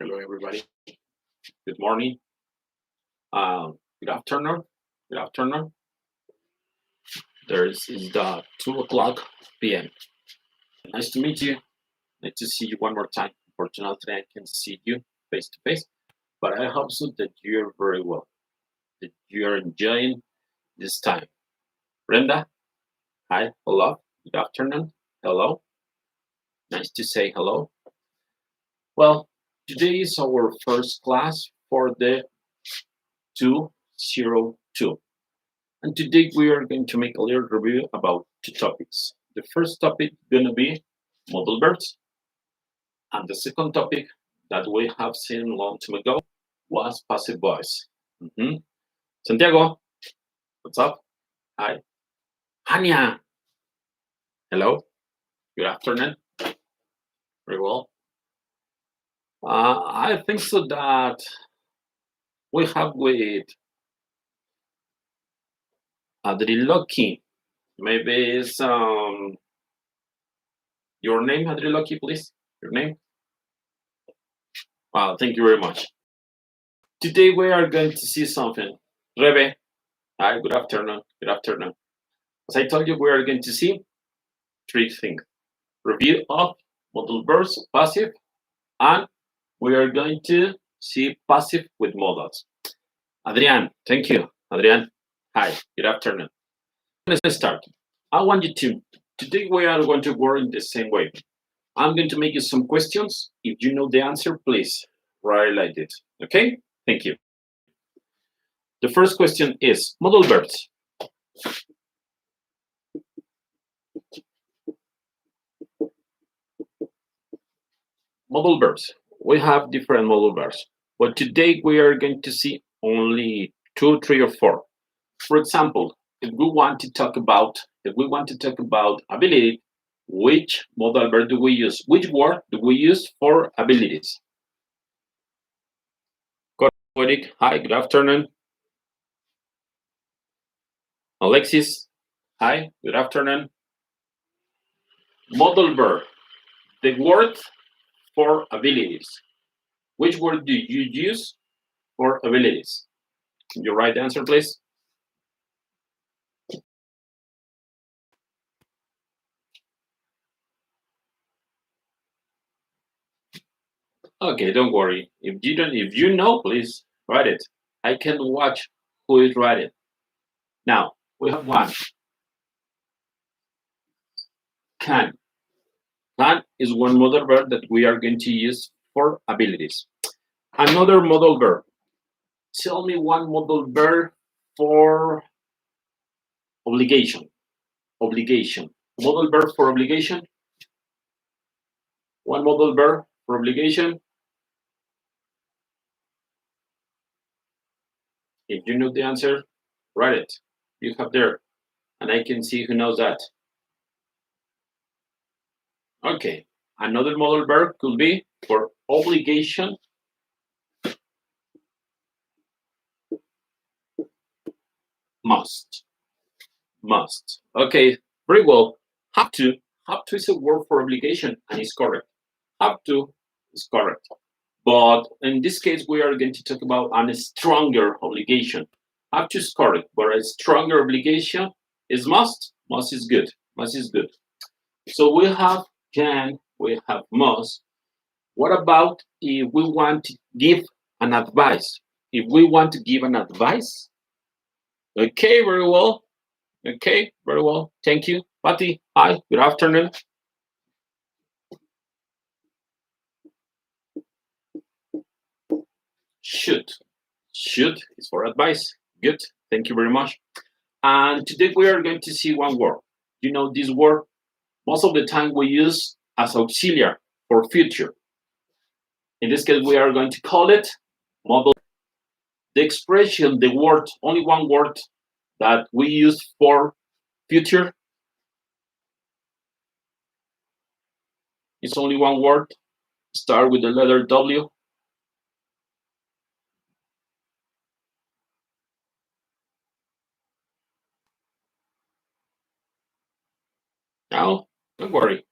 Hello, everybody. Good morning. Good afternoon. Good afternoon. Is the 2 o'clock p.m. Nice to meet you. Nice to see you one more time. Unfortunately, I can see you face to face, but I hope so that you're very well, that you're enjoying this time. Brenda, hi, hello. Good afternoon. Hello. Nice to say hello. Well, today is our first class for the 202. And today we are going to make a little review about two topics. The first topic is going to be modal verbs, and the second topic that we have seen a long time ago was passive voice. Santiago, what's up? Hi. Hania, hello. Good afternoon. Very well. I think so that we have with Adriloki. Maybe some your name, Adriloki, please. Your name. Wow, thank you very much. Today we are going to see something. Rebe, hi, good afternoon. Good afternoon. As I told you, we are going to see three things. Review of modal verbs, passive, and we are going to see passive with modals. Adrian, thank you. Adrian, hi, good afternoon. Let's start. I want you to, today we are going to work in the same way. I'm going to make you some questions. If you know the answer, please write like this. Okay? Thank you. The first question is modal verbs. Modal verbs. We have different modal verbs, but today we are going to see only 2, 3, or 4. For example, if we want to talk about ability, which modal verb do we use? Which word do we use for abilities? Eric, hi, good afternoon. Alexis, hi, good afternoon. Modal verb, the word for abilities. Which word do you use for abilities? Can you write the answer, please? Okay, don't worry. If you know, please write it. I can watch who is writing. Now we have one. Can. Can is one modal verb that we are going to use for abilities. Another modal verb. Tell me one modal verb for obligation. Obligation. Modal verb for obligation. One modal verb for obligation. If you know the answer, write it. You have there, and I can see who knows that. Okay, another modal verb could be for obligation. Must. Must. Okay, very well. Have to. Have to is a word for obligation, and it's correct. Have to is correct. But in this case, we are going to talk about a stronger obligation. Have to is correct, but a stronger obligation is must. Must is good. Must is good. So we have can, we have must. What about if we want to give an advice? If we want to give an advice, okay, very well. Okay, very well. Thank you. Patty, hi, good afternoon. Should. Should is for advice. Good. Thank you very much. And today we are going to see one word. You know, this word, most of the time we use as auxiliary for future. In this case, we are going to call it modal. The expression, the word, only one word that we use for future. It's only one word. Start with the letter W. Now, don't worry.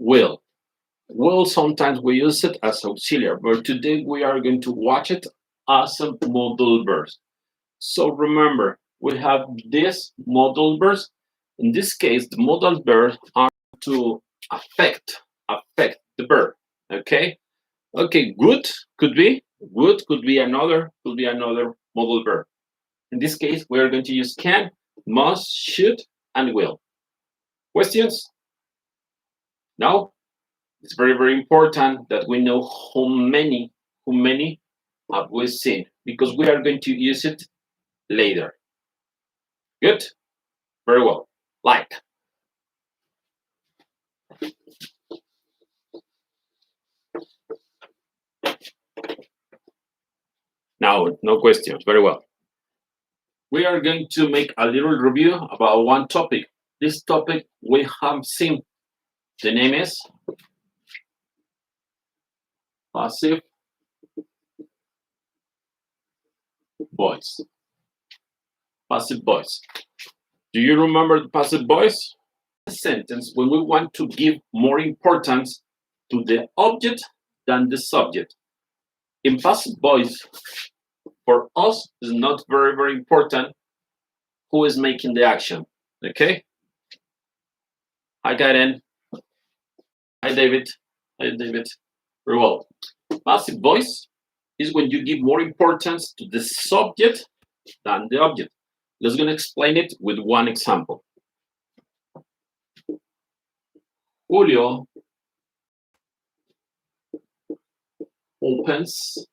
will. Will, sometimes we use it as auxiliary, but today we are going to watch it as a modal verb. So remember, we have this modal verb. In this case, the modal verbs are to affect the verb. Okay. Okay. Good could be another modal verb. In this case, we are going to use can, must, should, and will. Questions? No. It's very important that we know how many have we seen, because we are going to use it later. Good. Very well. Like. Now, no questions. Very well. We are going to make a little review about one topic. This topic we have seen. The name is passive voice. Passive voice. Do you remember the passive voice? A sentence when we want to give more importance to the object than the subject. In passive voice, for us, is not very important who is making the action. Okay? Hi, Karen. Hi, David. Hi, David. Very well. Passive voice is when you give more importance to the subject than the object. Let's gonna explain it with one example. Julio opens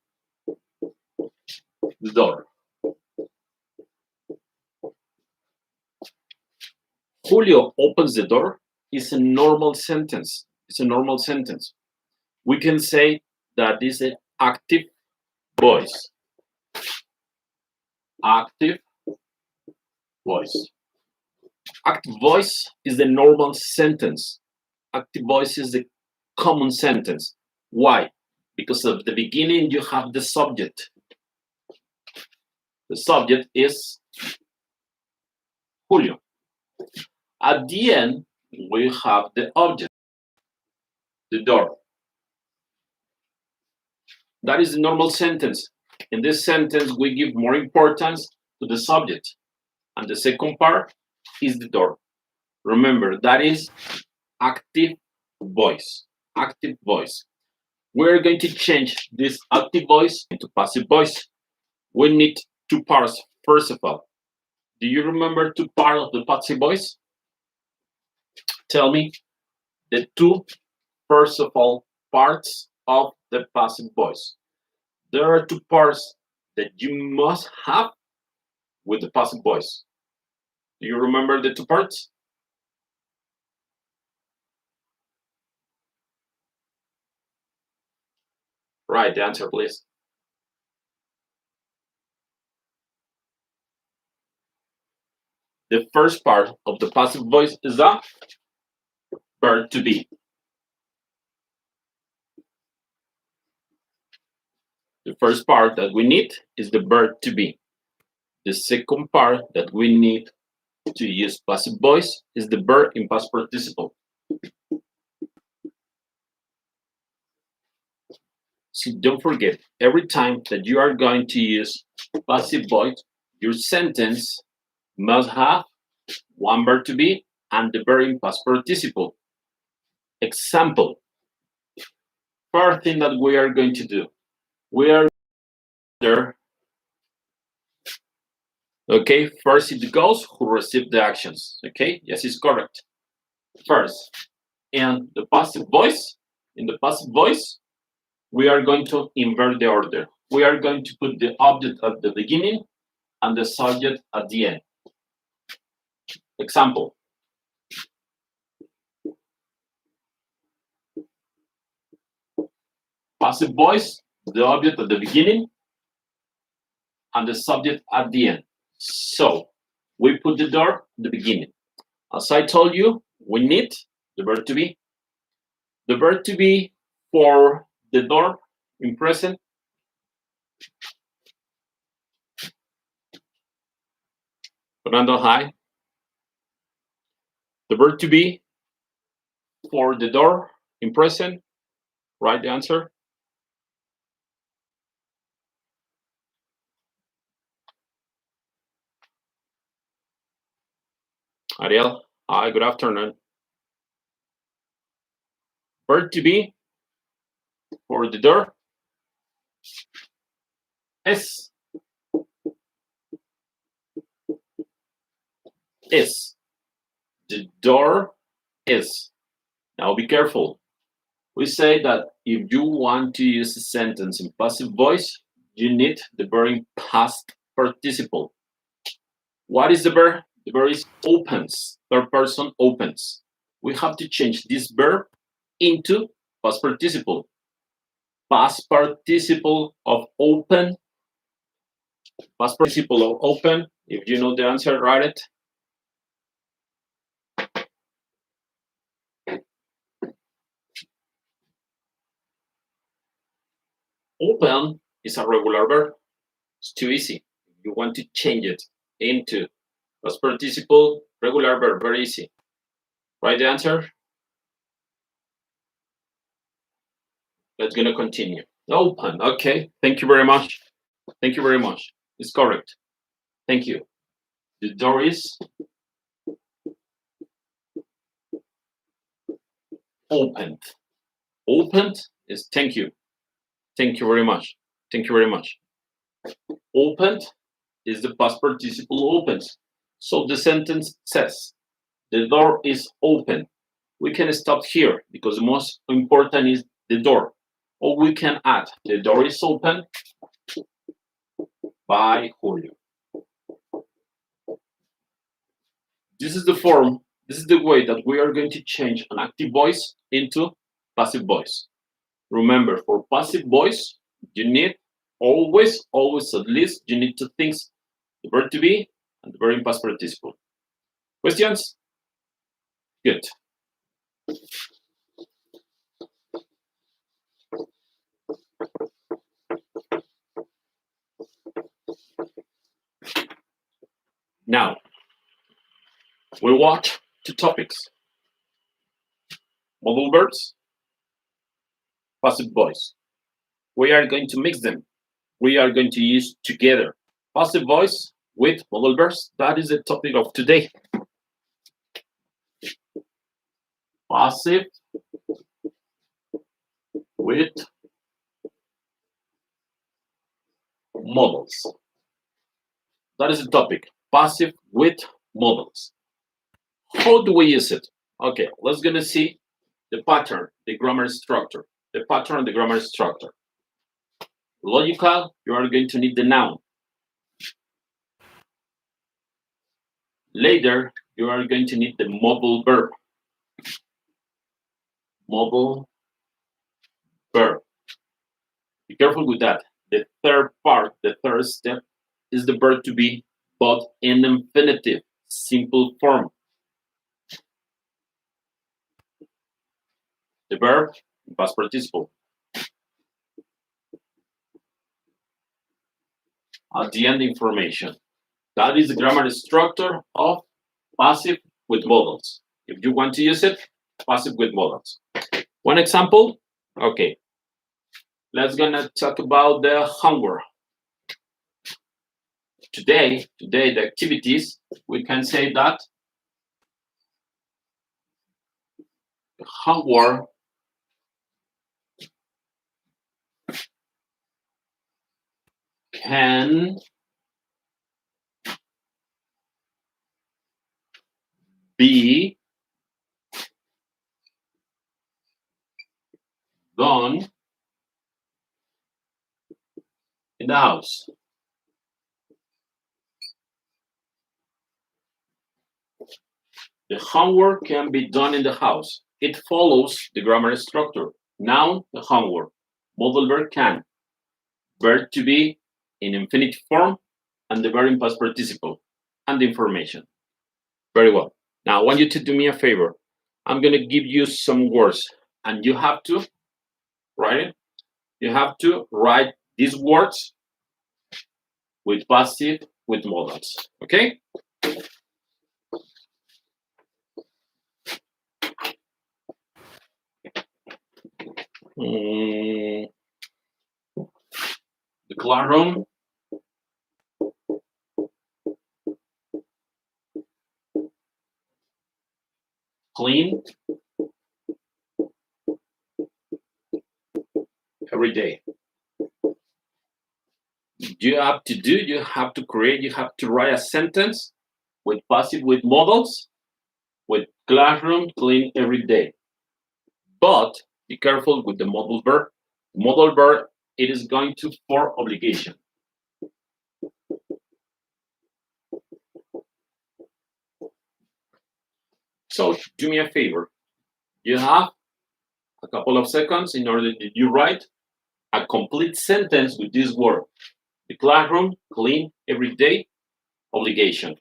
the door. Julio opens the door is a normal sentence. It's a normal sentence. We can say that is an active voice. Active voice. Active voice is the normal sentence. Active voice is the common sentence. Why? Because at the beginning you have the subject. The subject is Julio. At the end, we have the object, the door. That is the normal sentence. In this sentence, we give more importance to the subject. And the second part is the door. Remember, that is active voice. Active voice. We're going to change this active voice into passive voice. We need two parts, first of all. Do you remember two parts of the passive voice? Tell me the two, first of all, parts of the passive voice. There are two parts that you must have with the passive voice. Do you remember the two parts? Right, the answer, please. The first part of the passive voice is the verb to be. The first part that we need is the verb to be. The second part that we need to use passive voice is the verb in past participle. So don't forget, every time that you are going to use passive voice, your sentence must have one verb to be and the verb in past participle. Example. First thing that we are going to do, we are there. Okay, first it goes who received the actions. Okay, yes, it's correct. First, in the passive voice, we are going to invert the order. We are going to put the object at the beginning and the subject at the end. Example. Passive voice, the object at the beginning and the subject at the end. So we put the door at the beginning. As I told you, we need the verb to be. The verb to be for the door in present. Fernando, hi. The verb to be for the door In present, write the answer. Ariel, hi, good afternoon. Verb to be for the door. Es. Is. The door is. Now be careful. We say that if you want to use a sentence in passive voice, you need the verb in past participle. What is the verb? The verb is opens. Third person opens. We have to change this verb into past participle. Past participle of open. Past participle of open. If you know the answer, write it. Open is a regular verb. It's too easy. You want to change it into past participle, regular verb, very easy. Write the answer. Let's gonna continue. Open. Okay. Thank you very much. Thank you very much. It's correct. Thank you. The door is opened. Opened is thank you. Thank you very much. Thank you very much. Opened is the past participle opens. So the sentence says, the door is open. We can stop here because the most important is the door. Or we can add, the door is open by Julio. This is the form, this is the way that we are going to change an active voice into passive voice. Remember, for passive voice, you need always at least, you need two things, the verb to be and the verb in past participle. Questions? Good. Now, we'll watch two topics. Modal verbs, passive voice. We are going to mix them. We are going to use together passive voice with modal verbs. That is the topic of today. Passive with modals. That is the topic. Passive with modals. How do we use it? Okay, let's gonna see the pattern, the grammar structure. The pattern, the grammar structure. Logical, you are going to need the noun. Later, you are going to need the modal verb. Modal verb. Be careful with that. The third part, the third step, is the verb to be, but in infinitive, simple form. The verb, past participle. At the end, information. That is the grammar structure of passive with modals. If you want to use it, passive with modals. One example, okay. Let's gonna talk about the homework. Today, the activities, we can say that the homework can be done in the house. The homework can be done in the house. It follows the grammar structure. Noun, the homework. Modal verb can. Verb to be in infinitive form and the verb in past participle and the information. Very well. Now I want you to do me a favor. I'm going to give you some words and you have to write it. You have to write these words with passive, with modals. Okay? The classroom. Clean every day. You have to create, you have to write a sentence with passive, with modals, with classroom clean every day. But be careful with the modal verb. Modal verb, it is going to for obligation. So do me a favor. You have a couple of seconds in order that you write a complete sentence with this word. The classroom clean every day, obligation.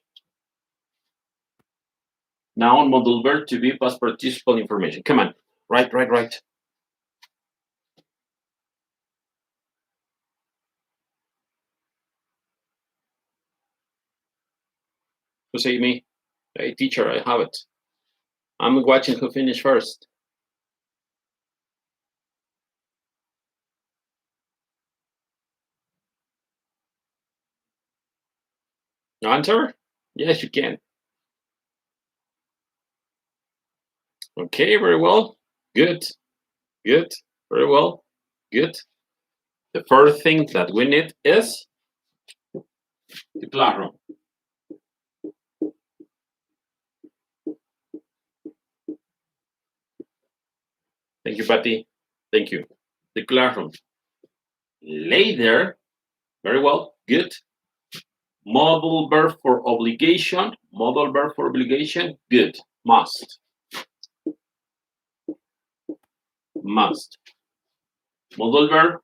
Noun, modal verb, to be, past participle information. Come on, write. Who say me? Hey, teacher, I have it. I'm watching who finish first. No answer? Yes, you can. Okay, very well. Good. Very well. Good. The first thing that we need is the classroom. Thank you, Patty. Thank you. The classroom. Later, very well. Good. Modal verb for obligation. Modal verb for obligation. Good. Must. Modal verb.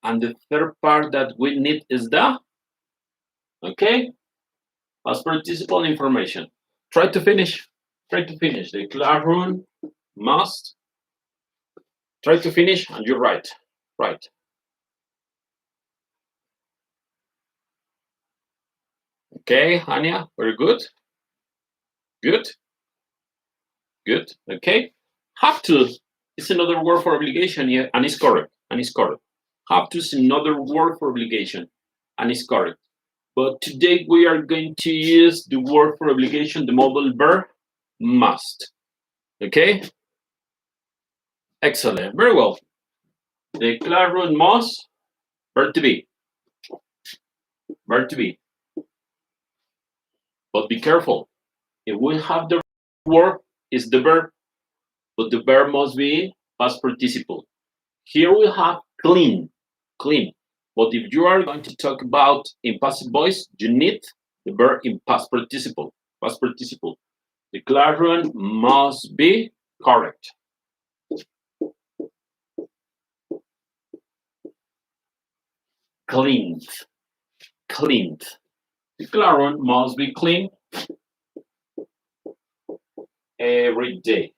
And the third part that we need is the, okay, past participle information. Try to finish. The classroom must. Try to finish and you're right. Okay, Anya, very good. Okay. Have to is another word for obligation, yeah, and it's correct. Have to is another word for obligation, and it's correct. But today we are going to use the word for obligation, the modal verb must. Okay? Excellent. Very well. The classroom must, verb to be. But be careful. If we have the word, is the verb, but the verb must be past participle. Here we have clean. But if you are going to talk about in passive voice, you need the verb in past participle. The classroom must be correct. Cleaned. The classroom must be clean every day.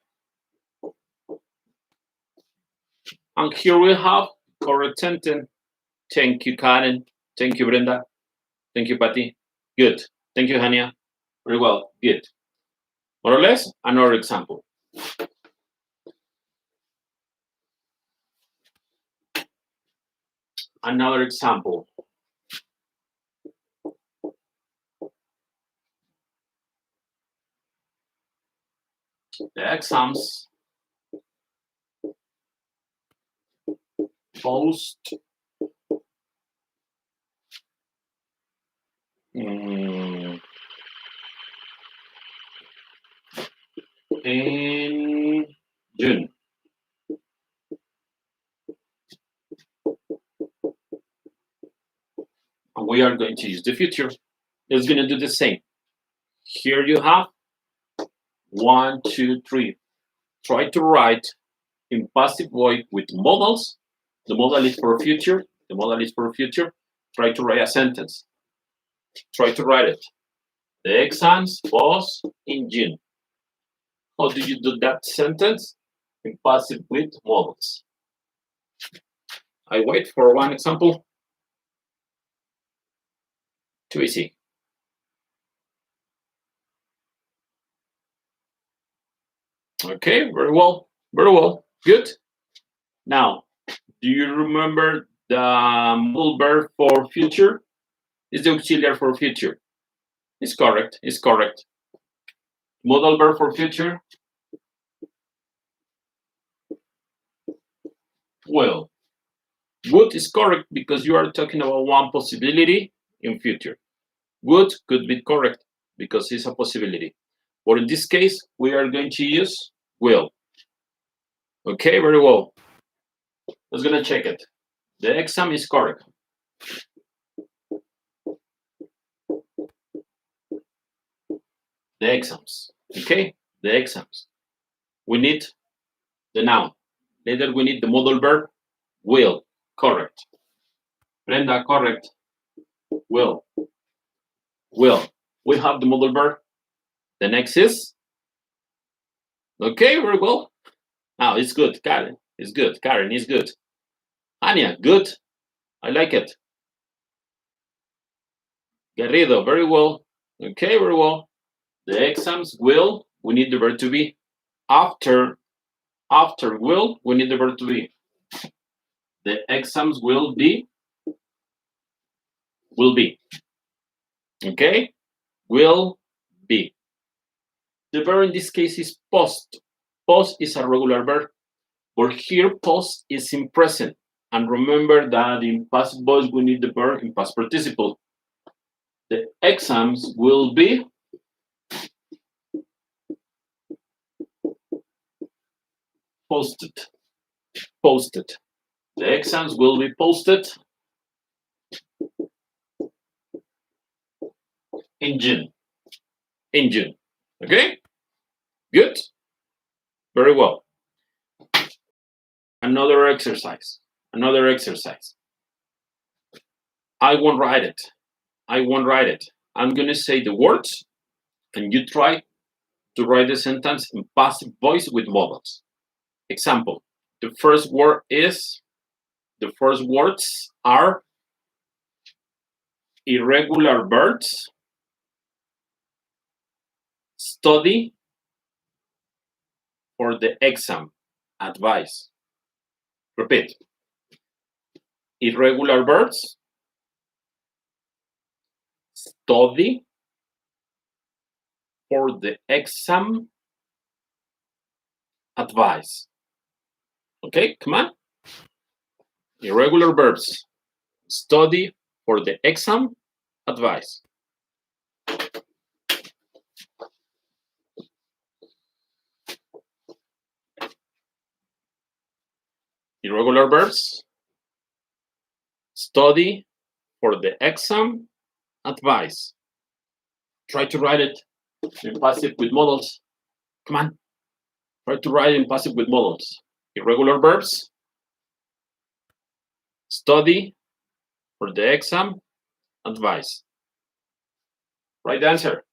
And here we have correct sentence. Thank you, Karen. Thank you, Brenda. Thank you, Patty. Good. Thank you, Hania. Very well. Good. More or less, another example. Another example. The exams post in June. And we are going to use the future. It's going to do the same. Here you have 1, 2, 3. Try to write in passive voice with modals. The modal is for future. Try to write a sentence. Try to write it. The exams was in June. How do you do that sentence? In passive with modals. I wait for one example. Too easy. Okay, very well. Good. Now, do you remember the modal verb for future? It's the auxiliary for future. It's correct. It's correct. Modal verb for future? Well, would is correct because you are talking about one possibility in future. Would could be correct because it's a possibility. But in this case, we are going to use will. Okay, very well. Let's gonna check it. The exam is correct. The exams. Okay, the exams. We need the noun. Later we need the modal verb will. Correct. Brenda, correct. Will. Will. We have the modal verb. The next is. Okay, very well. Now it's good. Karen is good. Karen is good. Anya, good. I like it. Garrido, very well. Okay, very well. The exams will. We need the verb to be. After will, we need the verb to be. The exams will be. Will be. Okay? Will be. The verb in this case is post. Post is a regular verb, but here post is in present. And remember that in past voice we need the verb in past participle. The exams will be posted. Posted. The exams will be posted in June. In June. Okay? Good? Very well. Another exercise. Another exercise. I won't write it. I won't write it. I'm going to say the words, and you try to write the sentence in passive voice with vowels. Example, the first words are irregular verbs, study for the exam, advice. Repeat. Irregular verbs, study for the exam, advice. Okay, come on. Irregular verbs, study for the exam, advice. Irregular verbs, study for the exam, advice. Try to write it in passive with modals. Come on. Try to write in passive with modals. Irregular verbs, study for the exam, advice. Right answer.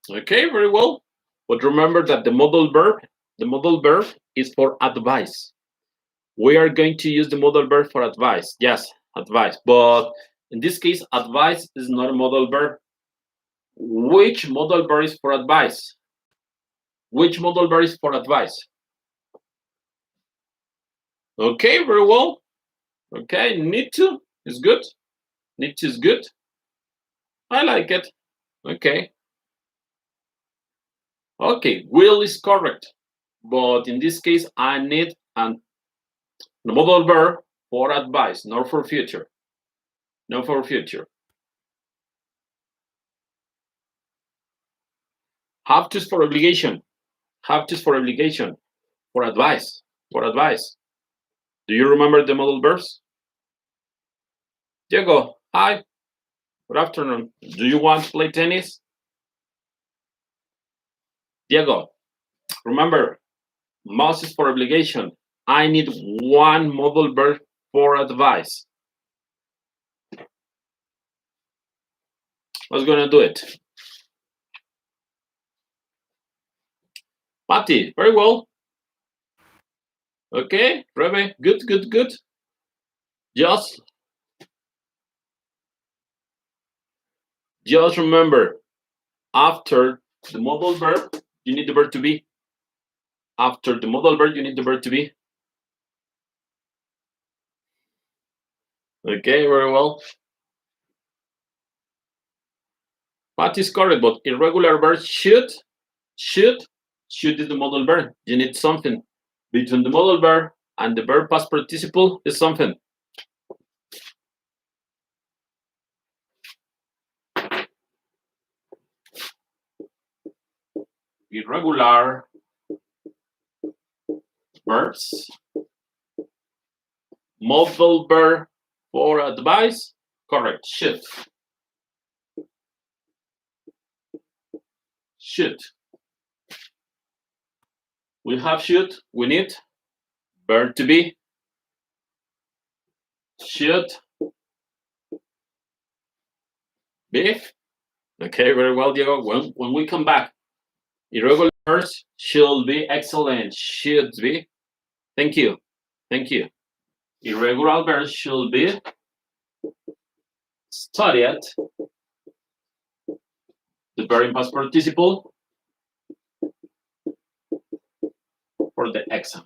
Okay, very well. But remember that the modal verb is for advice. We are going to use the modal verb for advice. Yes, advice. But in this case, advice is not a modal verb. Which modal verb is for advice? Which modal verb is for advice? Okay, very well. Okay, need to is good. Need to is good. I like it. Okay. Okay, will is correct. But in this case, I need a modal verb for advice, not for future. Not for future. Have to is for obligation. Have to is for obligation. For advice. For advice. Do you remember the modal verbs? Diego, hi. Good afternoon. Do you want to play tennis? Diego, remember, must is for obligation. I need one modal verb for advice. Who's gonna do it? Patty, very well. Okay, Rebe, good, good, good. Just remember, after the modal verb, you need the verb to be. After the modal verb, you need the verb to be. Okay, very well. What is correct? But irregular verb should is the modal verb. You need something between the modal verb and the verb past participle is something. Irregular verbs. Modal verb for advice. Correct. Should. We have should. We need verb to be. Should be. Okay, very well, Diego. When we come back, irregular verbs should be. Excellent. Should be. Thank you. Thank you. Irregular verbs should be studied. The verb past participle for the exam.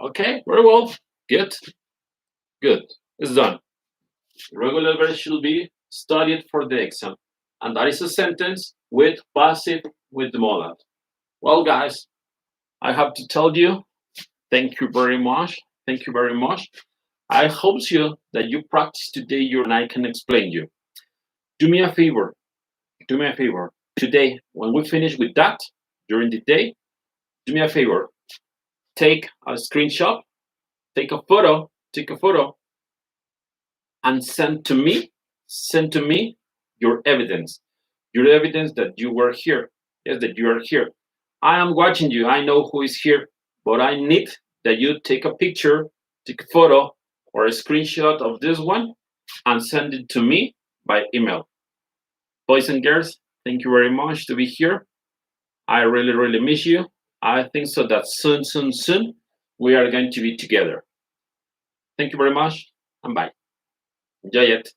Okay, very well. Good. Good. It's done. Irregular verbs should be studied for the exam. And that is a sentence with passive with the modal. Well, guys, I have to tell you, thank you very much. Thank you very much. I hope that you practice today and I can explain you. Do me a favor. Do me a favor. Today, when we finish with that, during the day, do me a favor. Take a screenshot, take a photo, and send to me your evidence that you were here. Yes, that you are here. I am watching you. I know who is here, but I need that you take a picture, take a photo, or a screenshot of this one and send it to me by email. Boys and girls, thank you very much to be here. I really, really miss you. I think so that soon, we are going to be together. Thank you very much, and bye. Enjoy it.